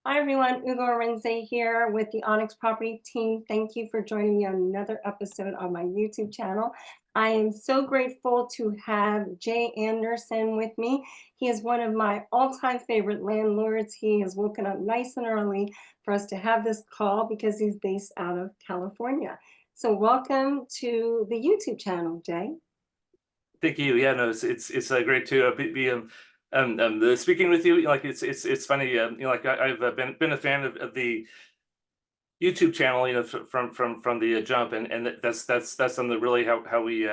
Hi everyone, Arinzeh here with the Onyx Property team. Thank you for joining me on another episode on my YouTube channel. I am so grateful to have Jay Andersen with me. He is one of my all-time favorite landlords. He has woken up nice and early for us to have this call because he's based out of California. So welcome to the YouTube channel, Jay. Thank you. Yeah, no, it's great to be speaking with you. Like it's funny. Like I've been a fan of the YouTube channel. From the jump, and that's on the really how we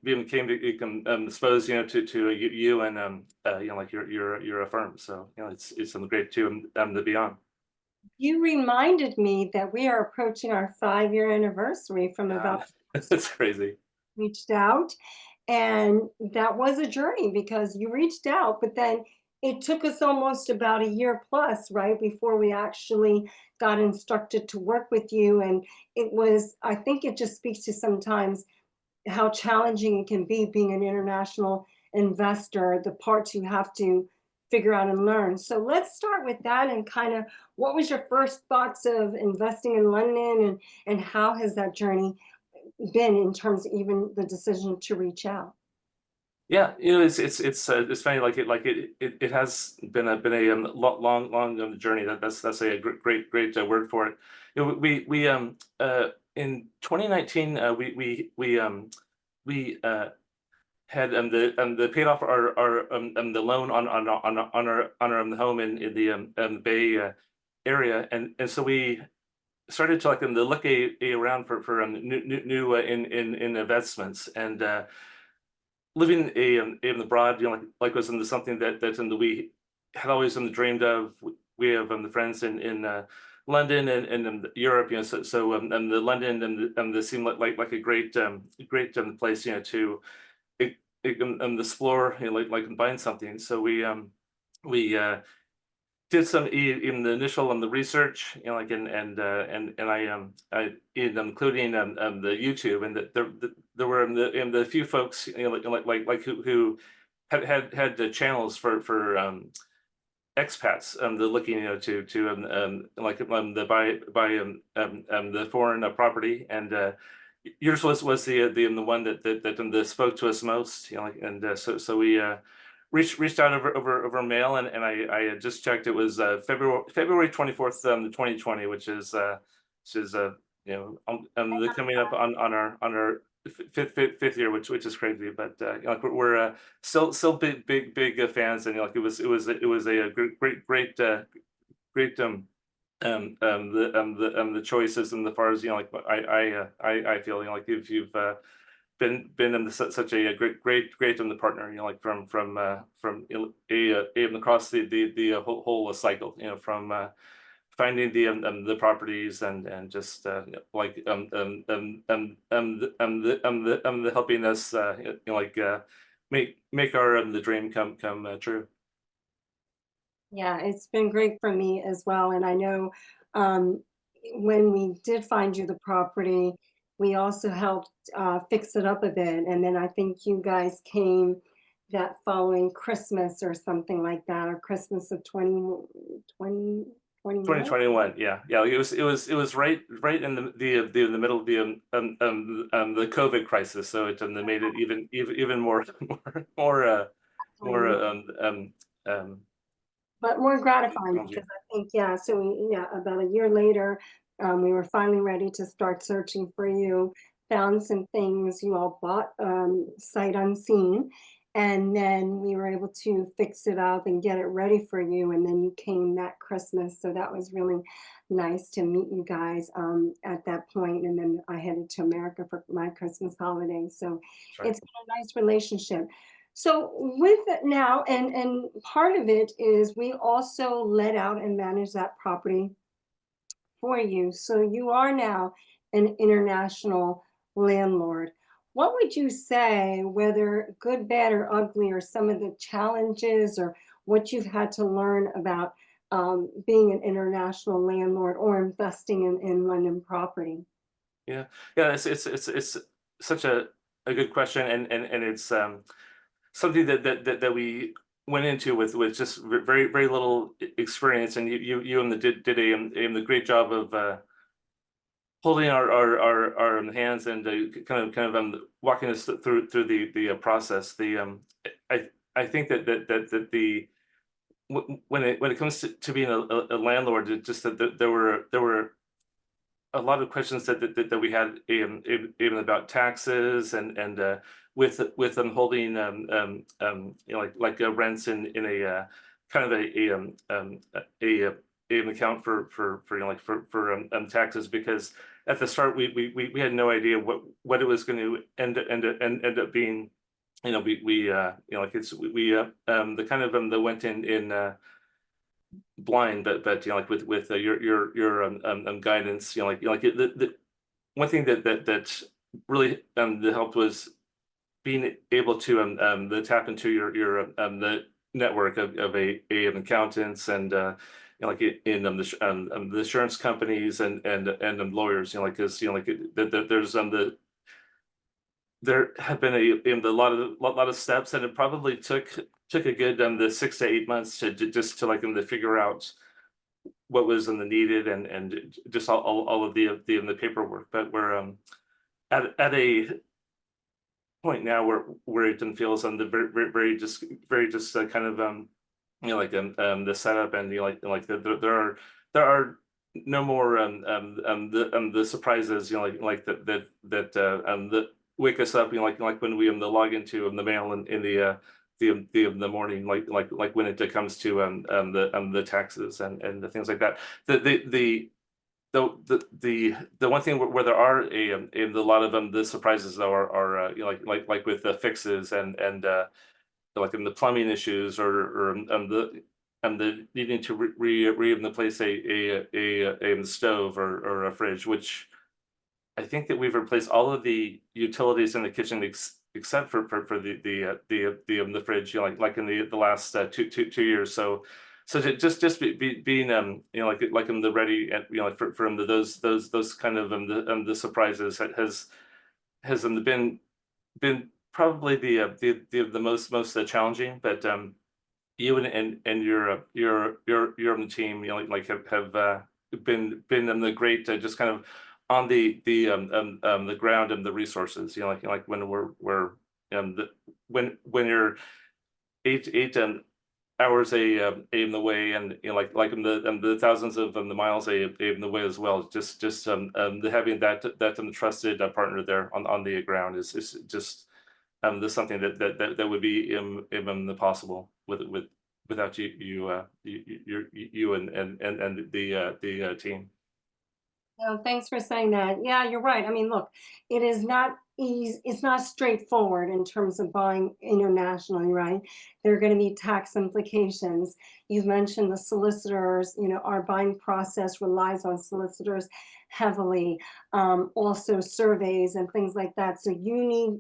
became exposed to you and like your firm. So it's great to be on. You reminded me that we are approaching our 5-year anniversary from Uh, about that's crazy. reached out. And that was a journey because you reached out, but then it took us almost about a year plus, right, before we actually got instructed to work with you. And it was, I think it just speaks to sometimes how challenging it can be being an international investor, the parts you have to figure out and learn. So let's start with that and kind of what was your first thoughts of investing in London and how has that journey been in terms of even the decision to reach out? Yeah, it's funny. It has been a long journey. That's a great word for it. We in 2019 we had the paid off our the loan on our home in the Bay area, and so we started to to look around for new in investments. And living in abroad, like was into something that we had always dreamed of. We have the friends in London and Europe, and the London and this seemed like a great place, to explore, like combine something. So we did some in the initial the research, like and I including the YouTube, and there were the few folks, like who had the channels for expats, the looking, to the the foreign property. And yours was the one that spoke to us most, and so we reached out over mail. And I had just checked. It was February 24th, 2020, which is the coming up on our fifth year, which is crazy. But we're still big fans. And it was a great the choices, and the far as, I feel, if you've been in such a great the partner, like from even across the whole cycle, from finding the properties, and just the helping us, make our the dream come true. Yeah, it's been great for me as well. And I know um, when we did find you the property, we also helped fix it up a bit. And then I think you guys came that following Christmas or something like that, or Christmas of 2021. 2021, yeah, yeah. It was right in the middle of the COVID crisis. So it made it even more more But more gratifying because challenging. I think, yeah, so yeah, about a year later, we were finally ready to start searching for you, found some things you all bought sight unseen, and then we were able to fix it up and get it ready for you. And then you came that Christmas, so that was really nice to meet you guys at that point. And then I headed to America for my Christmas holiday, so That's right. it's been a nice relationship. So with it now, and part of it is we also let out and manage that property for you. So you are now an international landlord. What would you say, whether good, bad, or ugly, or some of the challenges or what you've had to learn about being an international landlord or investing in London property? Yeah, yeah. It's such a good question. And it's something that we went into with just very little experience, and you did a great job of holding our hands and walking us through the process. I think that the when it comes to being a landlord, it just that there were a lot of questions that we had, even about taxes and with them holding rents in a kind of an account for taxes, because at the start we had no idea what it was going to end up being. Like it's we the kind of that went in blind, but like with your guidance, the one thing that really that helped was being able to the tap into the network of accountants and in the insurance companies and lawyers, because there's there have been a lot of steps, and it probably took a good the 6 to 8 months to just to figure out what was in the needed and just all of the paperwork. But we're at a point now where it feels the very just kind of the setup, and there are no more the surprises, that wake us up, like when we the log into the mail in the morning, like when it comes to the taxes and the things like that. The one thing where there are a lot of the surprises, though, are like with the fixes and like in the plumbing issues, or the needing to replace a stove or a fridge, which I think that we've replaced all of the utilities in the kitchen except for the fridge, like in the last 2 years. So just being like in the ready, and from those kind of the surprises has been probably the most challenging. But you and your on the team, have been the great, just kind of on the ground and the resources. Like when we're when you're eight hours in the way, and like in the thousands of the miles in the way as well. Just the having that trusted partner there on the ground is just there's something that would be impossible without you and the team. No, thanks for saying that. Yeah, you're right. I mean, look, it is not easy, it's not straightforward in terms of buying internationally, right? There are going to be tax implications. You've mentioned the solicitors, our buying process relies on solicitors heavily, also surveys and things like that. So you need,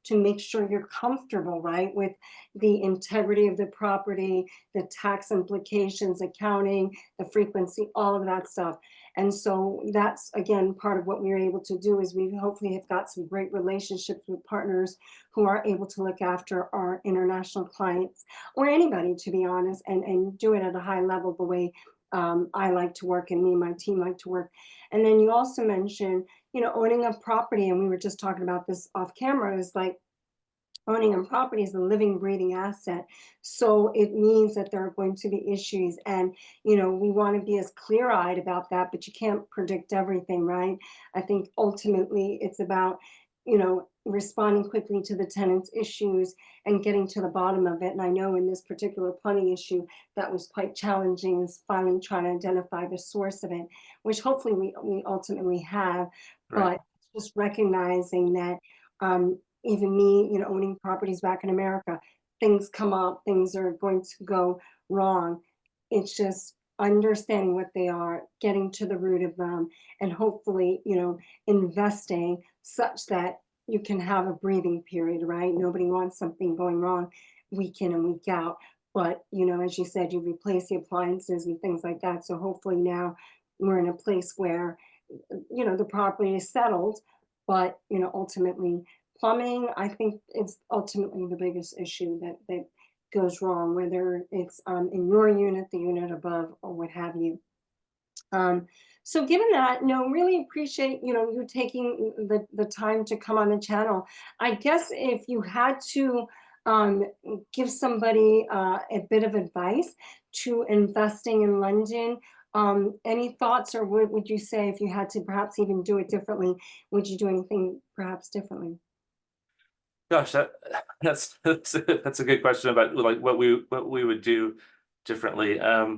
to make sure you're comfortable, right, with the integrity of the property, the tax implications, accounting, the frequency, all of that stuff. And so that's again part of what we are able to do, is we hopefully have got some great relationships with partners who are able to look after our international clients, or anybody, to be honest, and do it at a high level the way I like to work and me and my team like to work. And then you also mentioned, owning a property, and we were just talking about this off camera, is like owning a property is a living, breathing asset. So it means that there are going to be issues. And, we want to be as clear eyed about that, but you can't predict everything, right? I think ultimately it's about, responding quickly to the tenant's issues and getting to the bottom of it. And I know in this particular plumbing issue, that was quite challenging, is finally trying to identify the source of it, which hopefully we ultimately have. Right. But just recognizing that even me, owning properties back in America, things come up, things are going to go wrong. It's just understanding what they are, getting to the root of them, and hopefully, investing such that you can have a breathing period, right? Nobody wants something going wrong week in and week out. But, as you said, you replace the appliances and things like that. So hopefully now we're in a place where, the property is settled, but, ultimately plumbing, I think, is ultimately the biggest issue that goes wrong, whether it's in your unit, the unit above, or what have you. Um, so given that, no, really appreciate, you taking the time to come on the channel. I guess if you had to um, give somebody a bit of advice to investing in London, any thoughts, or would you say if you had to perhaps even do it differently, would you do anything perhaps differently? Gosh, that's a good question about like what we would do differently. I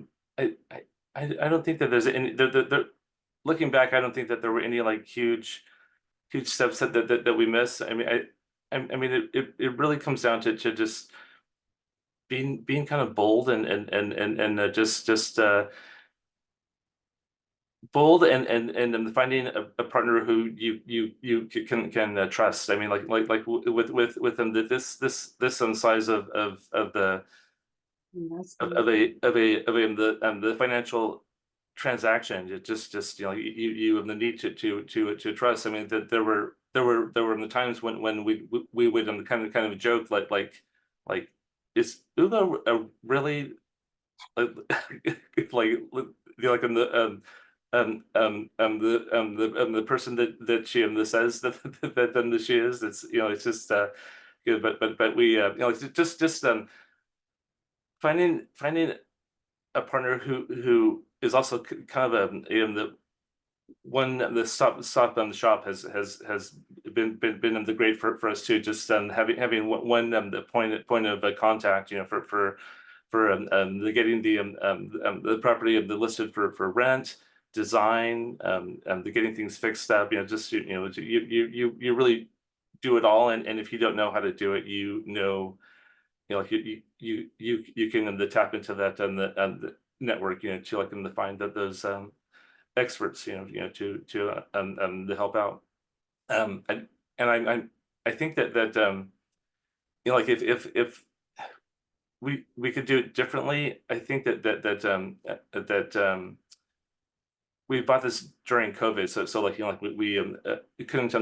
don't think that there's any looking back, I don't think that there were any like huge steps that we missed. I mean, I mean, it really comes down to just being kind of bold and just bold and finding a partner who you can trust. I mean, with them, that this size of the Investment. the financial transaction. It just you have the need to trust. I mean, that there were the times when we would kind of joke like is Ugo a really like like the person that she says that she is. It's it's just good, but we just finding a partner who is also kind of the one the stop on the shop has been the great for us too. Just having one the point of contact, for the getting the property of the listed for rent, design, the getting things fixed up. Just you really do it all, and if you don't know how to do it, like you can the tap into that and the network, to like them to find that those experts, to help out. And I think that like if we could do it differently, I think that we bought this during COVID, so like like we couldn't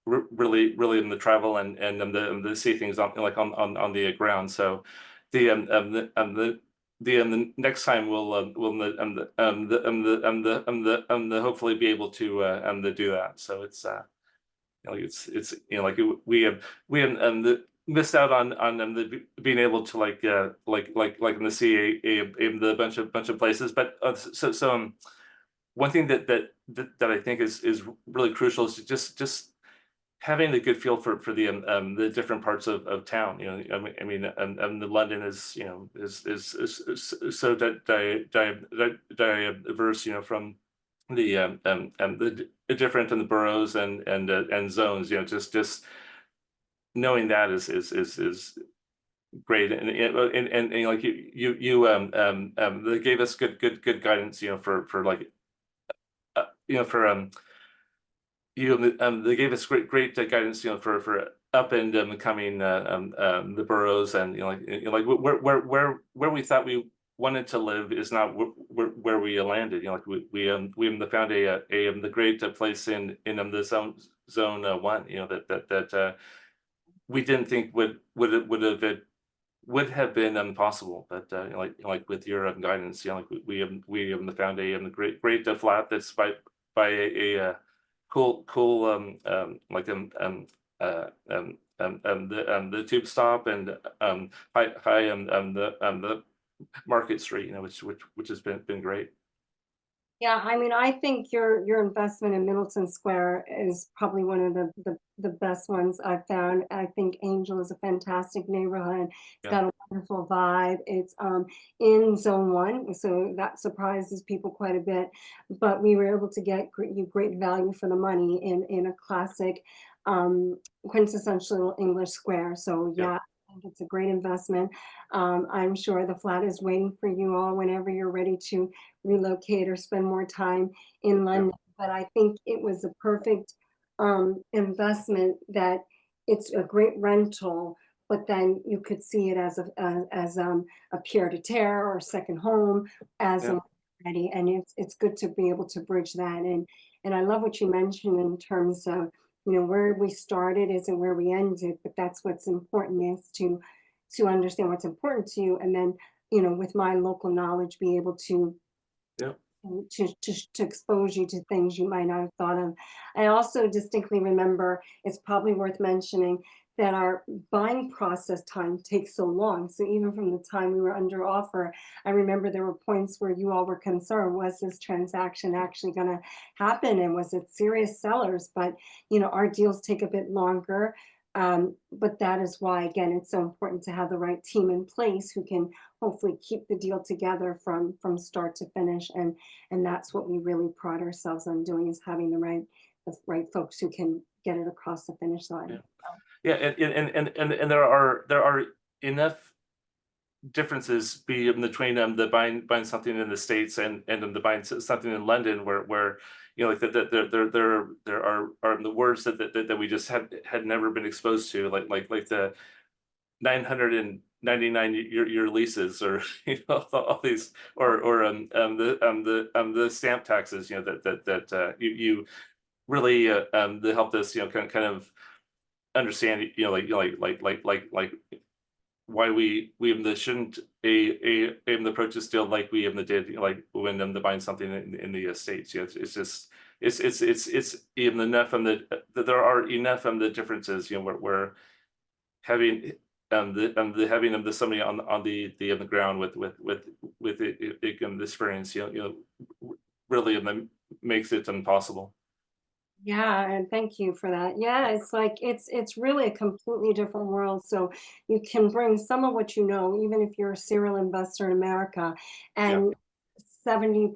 really in the travel and the see things on the ground. So the next time we'll hopefully be able to do that. So it's like we have missed out on being able to to see the bunch of places, but one thing that I think is really crucial is to just having a good feel for the different parts of town. The London is so diverse. From the different in the boroughs and zones. Just knowing that is great. And like they gave us good guidance. For like for they gave us great guidance, for up and coming the boroughs, and like where we thought we wanted to live is not where we landed. Like we found the great place in the zone one. That we didn't think would have been possible, but like with your guidance, like we found a great flat that's by a cool like the tube stop, and high the Market Street, which has been great. Yeah, I mean, I think your investment in Middleton Square is probably one of the best ones I've found. I think Angel is a fantastic neighborhood. It's Yeah, got a wonderful vibe. It's in zone one, so that surprises people quite a bit. But we were able to get you great value for the money in a classic quintessential English square. So yeah, yeah, I think it's a great investment. I'm sure the flat is waiting for you all whenever you're ready to relocate or spend more time in yeah, London. But I think it was a perfect investment, that it's a great rental, but then you could see it as a pied à terre or second home as yeah, a ready, and it's good to be able to bridge that. And I love what you mentioned in terms of where we started isn't where we ended, but that's what's important, is to to understand what's important to you, and then, with my local knowledge, be able to Yeah. to expose you to things you might not have thought of. I also distinctly remember, it's probably worth mentioning, that our buying process time takes so long. So even from the time we were under offer, I remember there were points where you all were concerned, was this transaction actually going to happen, and was it serious sellers? But our deals take a bit longer. But that is why, again, it's so important to have the right team in place who can hopefully keep the deal together from start to finish. And that's what we really pride ourselves on doing, is having the right folks who can get it across the finish Yeah. line. Yeah, and there are enough differences between the buying something in the States and the buying something in London, where like there are the words that we just had never been exposed to, like the 999 year leases, or all these, or the stamp taxes, that you really that helped us, kind of understand, like why we even shouldn't even approach this deal like we even did, like when the buying something in the States. It's just it's even enough that there are enough the differences, where having the having the somebody on the ground with the experience, really makes it impossible. Yeah, and thank you for that. Yeah, it's like it's really a completely different world. So you can bring some of what you know, even if you're a serial investor in America, Yeah, and 70%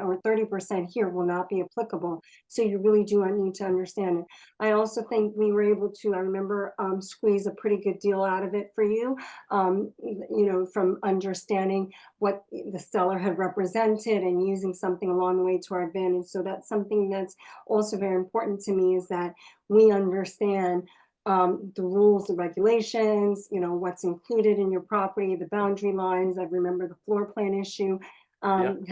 or 30% here will not be applicable. So you really do need to understand it. I also think we were able to, I remember, squeeze a pretty good deal out of it for you, from understanding what the seller had represented and using something along the way to our advantage. So that's something that's also very important to me, is that we understand the rules, the regulations, what's included in your property, the boundary lines. I remember the floor plan issue. yeah, Um,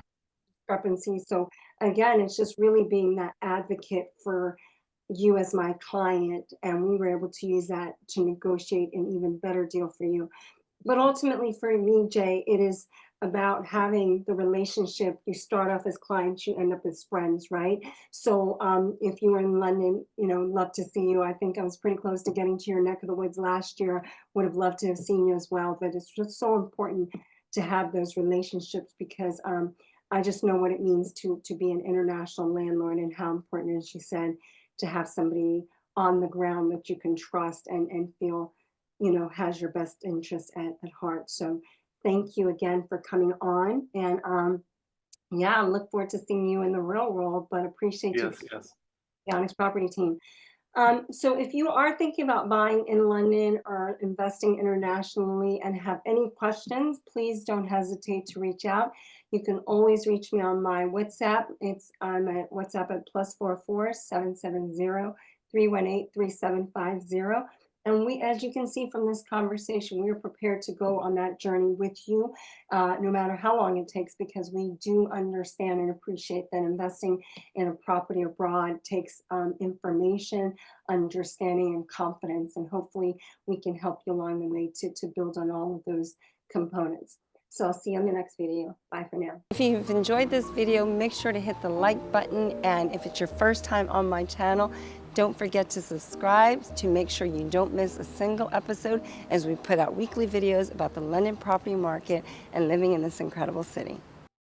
discrepancies. So again, it's just really being that advocate for you as my client, and we were able to use that to negotiate an even better deal for you. But ultimately, for me, Jay, it is about having the relationship. You start off as clients, you end up as friends, right? So if you were in London, love to see you. I think I was pretty close to getting to your neck of the woods last year. Would have loved to have seen you as well. But it's just so important to have those relationships, because I just know what it means to be an international landlord, and how important, as you said, to have somebody on the ground that you can trust and feel has your best interest at heart. So thank you again for coming on. And yeah, I look forward to seeing you in the real world, but appreciate you, yes, yes, the Onyx Property Team. So if you are thinking about buying in London or investing internationally and have any questions, please don't hesitate to reach out. You can always reach me on my WhatsApp. I'm at WhatsApp at +44 770 318 3750. And as you can see from this conversation, we are prepared to go on that journey with you, no matter how long it takes, because we do understand and appreciate that investing in a property abroad takes information, understanding, and confidence. And hopefully we can help you along the way to build on all of those components. So I'll see you on the next video. Bye for now. If you've enjoyed this video, make sure to hit the like button. And if it's your first time on my channel, don't forget to subscribe to make sure you don't miss a single episode, as we put out weekly videos about the London property market and living in this incredible city.